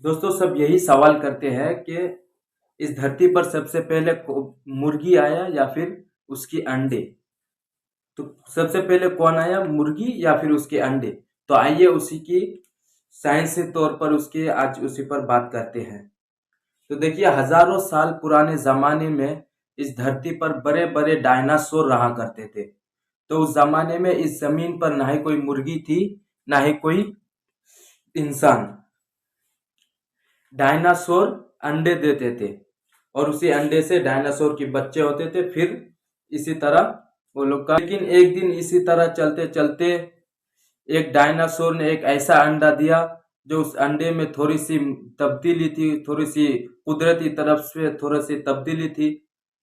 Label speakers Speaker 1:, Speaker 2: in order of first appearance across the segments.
Speaker 1: दोस्तों सब यही सवाल करते हैं कि इस धरती पर सबसे पहले मुर्गी आया या फिर उसके अंडे। तो सबसे पहले कौन आया, मुर्गी या फिर उसके अंडे? तो आइए उसी की साइंसी तौर पर उसके आज उसी पर बात करते हैं। तो देखिए, हजारों साल पुराने जमाने में इस धरती पर बड़े बड़े डायनासोर रहा करते थे। तो उस जमाने में इस जमीन पर ना ही कोई मुर्गी थी, ना ही कोई इंसान। डायनासोर अंडे देते थे और उसी अंडे से डायनासोर के बच्चे होते थे। फिर इसी तरह वो लोग का, लेकिन एक दिन इसी तरह चलते चलते एक डायनासोर ने एक ऐसा अंडा दिया जो उस अंडे में थोड़ी सी तब्दीली थी, थोड़ी सी कुदरती तरफ से थोड़ी सी तब्दीली थी।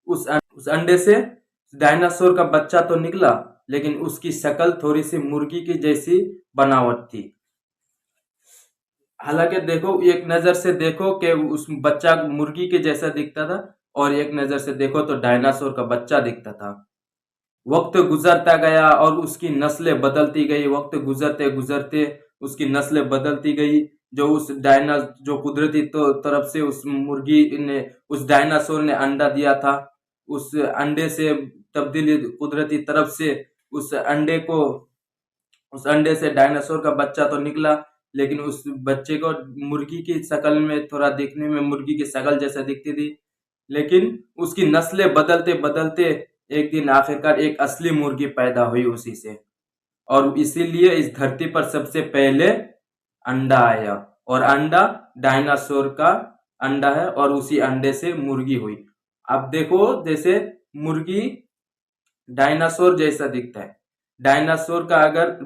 Speaker 1: उस अंडे से डायनासोर का बच्चा तो निकला, लेकिन उसकी शक्ल थोड़ी सी मुर्गी की जैसी बनावट थी। हालांकि देखो, एक नजर से देखो कि उस बच्चा मुर्गी के जैसा दिखता था, और एक नजर से देखो तो डायनासोर का बच्चा दिखता था। वक्त गुजरता गया और उसकी नस्लें बदलती गई। वक्त गुजरते गुजरते उसकी नस्लें बदलती गई। जो कुदरती तो तरफ से उस मुर्गी ने, उस डायनासोर ने अंडा दिया था, उस अंडे से तब्दीली कुदरती तरफ से उस अंडे से डायनासोर का बच्चा तो निकला, लेकिन उस बच्चे को मुर्गी की शक्ल में, थोड़ा दिखने में मुर्गी की शक्ल जैसा दिखती थी। लेकिन उसकी नस्लें बदलते बदलते एक दिन आखिरकार एक असली मुर्गी पैदा हुई उसी से। और इसीलिए इस धरती पर सबसे पहले अंडा आया, और अंडा डायनासोर का अंडा है, और उसी अंडे से मुर्गी हुई। अब देखो, जैसे मुर्गी डायनासोर जैसा दिखता है।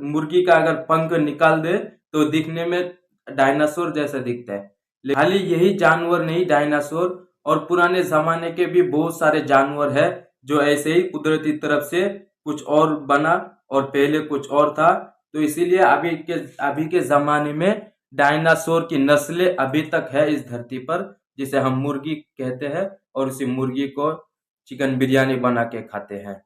Speaker 1: मुर्गी का अगर पंख निकाल दे तो दिखने में डायनासोर जैसा दिखता है। खाली यही जानवर नहीं, डायनासोर और पुराने जमाने के भी बहुत सारे जानवर है जो ऐसे ही कुदरती तरफ से कुछ और बना और पहले कुछ और था। तो इसीलिए अभी के जमाने में डायनासोर की नस्लें अभी तक है इस धरती पर, जिसे हम मुर्गी कहते हैं, और उसी मुर्गी को चिकन बिरयानी बना के खाते हैं।